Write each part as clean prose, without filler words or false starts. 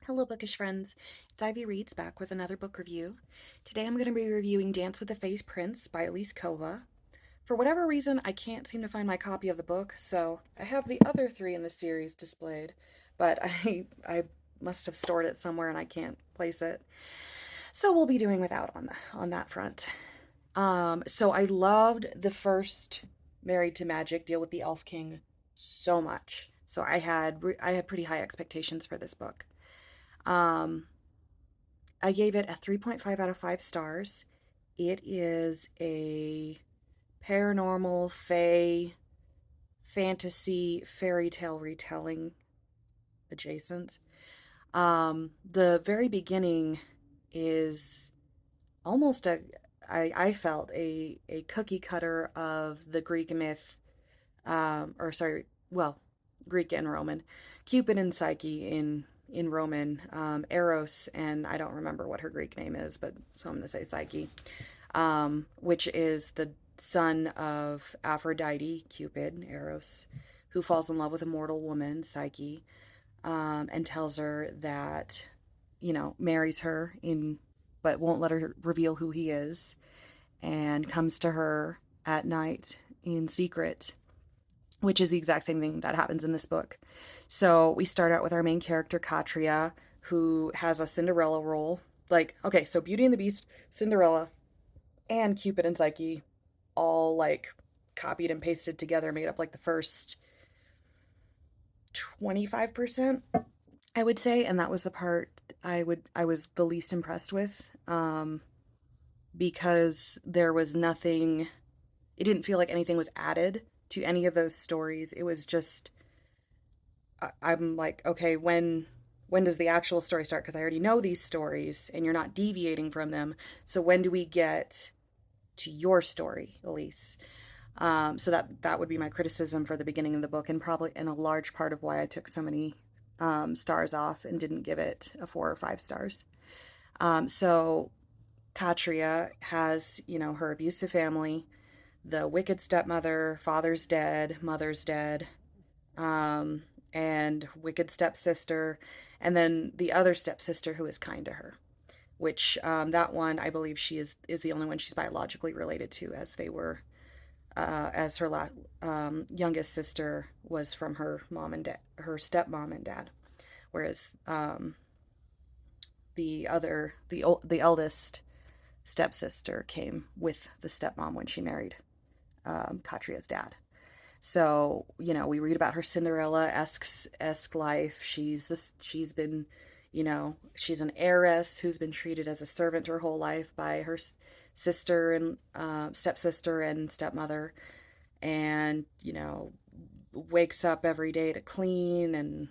Hello, bookish friends. It's Ivy Reads back with another book review. Today I'm going to be reviewing Dance with the Face Prince by Elise Kova. For whatever reason, I can't seem to find my copy of the book, so I have the other three in the series displayed, but I must have stored it somewhere and I can't place it. So we'll be doing without on that front. So I loved the first Married to Magic deal with the Elf King so much. So I had pretty high expectations for this book. Um, I gave it a 3.5 out of 5 stars. It is a paranormal, fae, fantasy, fairy tale retelling adjacent. The very beginning is almost I felt a cookie cutter of the Greek myth, or sorry, well, Greek and Roman, Cupid and Psyche in Roman, Eros, and I don't remember what her Greek name is, but so I'm going to say Psyche, which is the son of Aphrodite, Cupid, Eros, who falls in love with a mortal woman, Psyche, and tells her that, marries her but won't let her reveal who he is, and comes to her at night in secret, which is the exact same thing that happens in this book. So we start out with our main character, Katria, who has a Cinderella role. Like, okay, so Beauty and the Beast, Cinderella, and Cupid and Psyche all like copied and pasted together, made up like the first 25%, I would say. And that was the part I was the least impressed with. Because there was nothing, it didn't feel like anything was added to any of those stories. It was just, I'm like, okay, when does the actual story start? Because I already know these stories and you're not deviating from them. So when do we get to your story, Elise? So that would be my criticism for the beginning of the book, and probably in a large part of why I took so many stars off and didn't give it a 4 or 5 stars. So Katria has, her abusive family, the wicked stepmother, father's dead, mother's dead, um, and wicked stepsister, and then the other stepsister who is kind to her. Which that one, I believe she is the only one she's biologically related to, as they were, as her youngest sister was from her mom and dad, her stepmom and dad, whereas the eldest stepsister came with the stepmom when she married Katria's dad. So, we read about her Cinderella-esque life. She's been, she's an heiress who's been treated as a servant her whole life by her sister and stepsister and stepmother, and, wakes up every day to clean and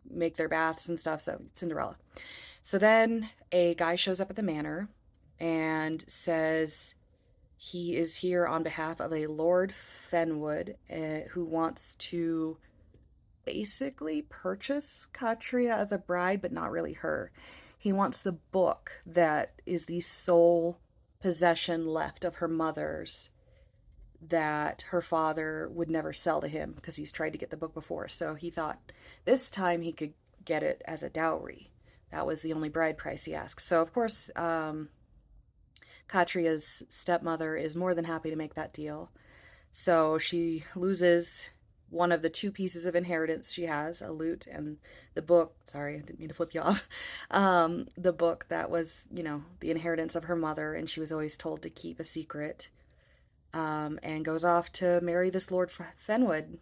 make their baths and stuff. So, Cinderella. So then a guy shows up at the manor and says he is here on behalf of a Lord Fenwood, who wants to basically purchase Katria as a bride, but not really her. He wants the book that is the sole possession left of her mother's, that her father would never sell to him because he's tried to get the book before. So he thought this time he could get it as a dowry. That was the only bride price he asked. So, of course, Katria's stepmother is more than happy to make that deal. So she loses one of the 2 pieces of inheritance she has, a lute and the book. Sorry, I didn't mean to flip you off. The book that was, the inheritance of her mother, and she was always told to keep a secret, and goes off to marry this Lord Fenwood.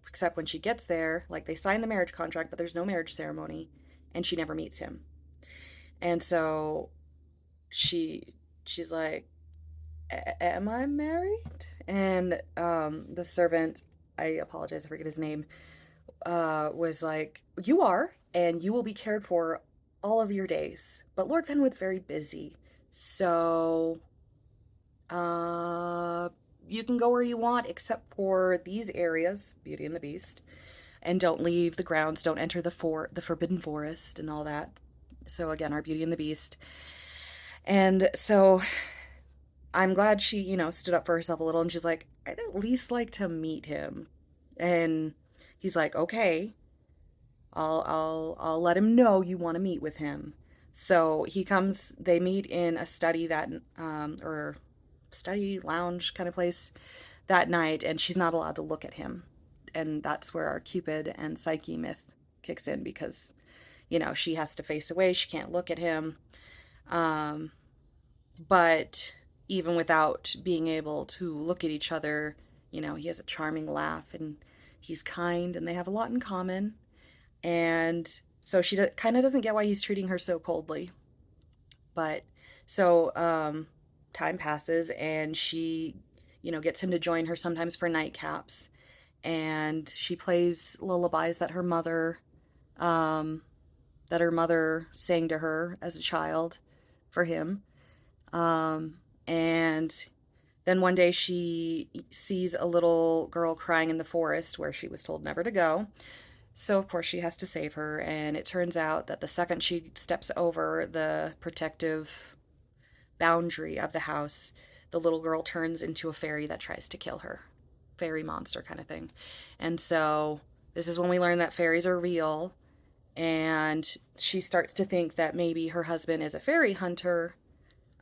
Except when she gets there, like, they sign the marriage contract, but there's no marriage ceremony, and she never meets him. And so she she's like, am I married? And the servant, I apologize, I forget his name, was like, you are, and you will be cared for all of your days. But Lord Fenwood's very busy, so uh, you can go where you want except for these areas, Beauty and the Beast, and don't leave the grounds, don't enter the Forbidden Forest and all that. So again, our Beauty and the Beast. And so I'm glad she, stood up for herself a little, and she's like, I'd at least like to meet him. And he's like, okay, I'll let him know you want to meet with him. So he comes, they meet in a study or study lounge kind of place that night, and she's not allowed to look at him. And that's where our Cupid and Psyche myth kicks in because, she has to face away. She can't look at him. Um, but even without being able to look at each other, he has a charming laugh and he's kind and they have a lot in common. And so she kind of doesn't get why he's treating her so coldly. But so time passes and she, gets him to join her sometimes for nightcaps. And she plays lullabies um, that her mother sang to her as a child for him. And then one day she sees a little girl crying in the forest where she was told never to go. So, of course, she has to save her. And it turns out that the second she steps over the protective boundary of the house, the little girl turns into a fairy that tries to kill her. Fairy monster kind of thing. And so, this is when we learn that fairies are real. And she starts to think that maybe her husband is a fairy hunter,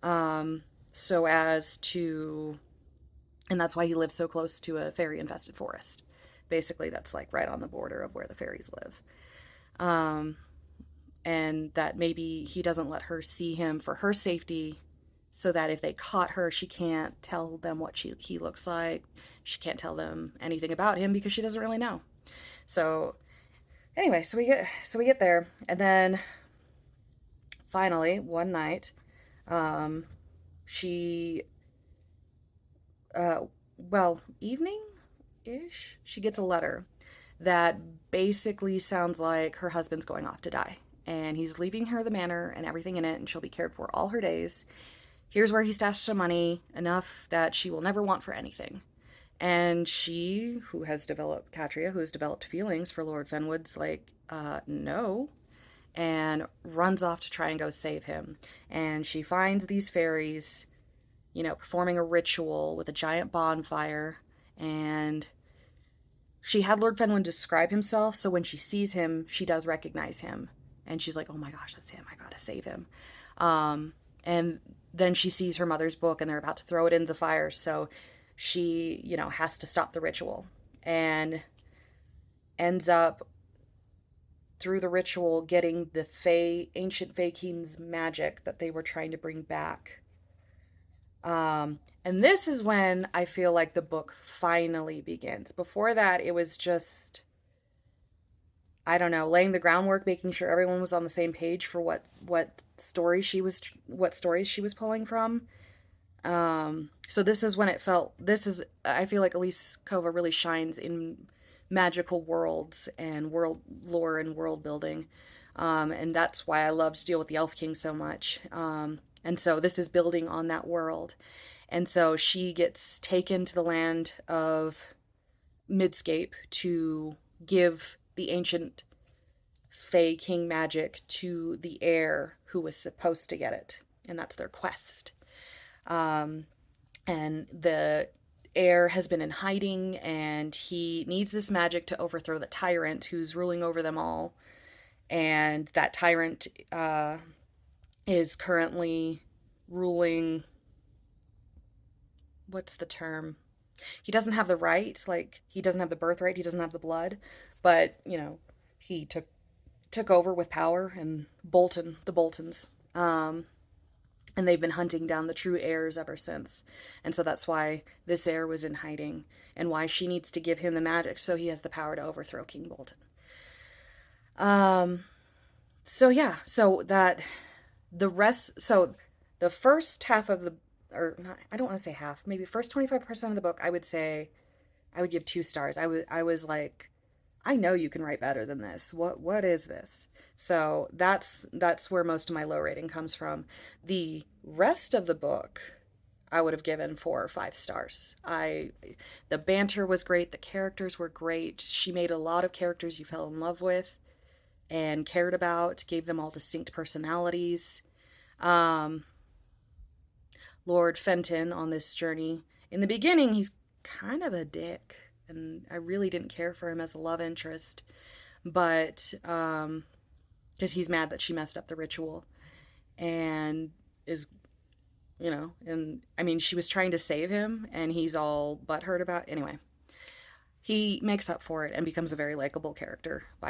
um, so as to, and that's why he lives so close to a fairy infested forest. Basically, that's like right on the border of where the fairies live. Um, and that maybe he doesn't let her see him for her safety, so that if they caught her, she can't tell them what he looks like. She can't tell them anything about him because she doesn't really know. So anyway, so we get there, and then finally one night, um, she uh, evening ish, she gets a letter that basically sounds like her husband's going off to die. And he's leaving her the manor and everything in it, and she'll be cared for all her days. Here's where he stashed some money, enough that she will never want for anything. And she, Katria, who has developed feelings for Lord Fenwood's like, no, and runs off to try and go save him. And she finds these fairies, performing a ritual with a giant bonfire. And she had Lord Fenwood describe himself, so when she sees him, she does recognize him. And she's like, oh my gosh, that's him. I gotta save him. And then she sees her mother's book and they're about to throw it into the fire. So she, has to stop the ritual and ends up through the ritual getting the ancient Fae King's magic that they were trying to bring back. And this is when I feel like the book finally begins. Before that, it was just, I don't know, laying the groundwork, making sure everyone was on the same page for what stories she was pulling from. So this is when I feel like Elise Kova really shines in magical worlds and world lore and world building. And that's why I love to deal with the Elf King so much. And so this is building on that world. And so she gets taken to the land of Midscape to give the ancient Fae King magic to the heir who was supposed to get it. And that's their quest. Um, and the heir has been in hiding and he needs this magic to overthrow the tyrant who's ruling over them all. And that tyrant is currently ruling. What's the term? He doesn't have the right, like he doesn't have the birthright, he doesn't have the blood, but he took over with power and the Boltons. And they've been hunting down the true heirs ever since. And so that's why this heir was in hiding and why she needs to give him the magic so he has the power to overthrow King Bolton. So yeah, so that so the first half of the, or not, I don't want to say half, maybe first 25% of the book, I would say I would give 2 stars. I was like, I know you can write better than this. What is this? So that's where most of my low rating comes from. The rest of the book I would have given 4 or 5 stars. The banter was great, the characters were great. She made a lot of characters you fell in love with and cared about, gave them all distinct personalities. Um, Lord Fenton on this journey. In the beginning, he's kind of a dick, and I really didn't care for him as a love interest. but because he's mad that she messed up the ritual and is, and I mean, she was trying to save him and he's all butthurt about. Anyway, he makes up for it and becomes a very likable character by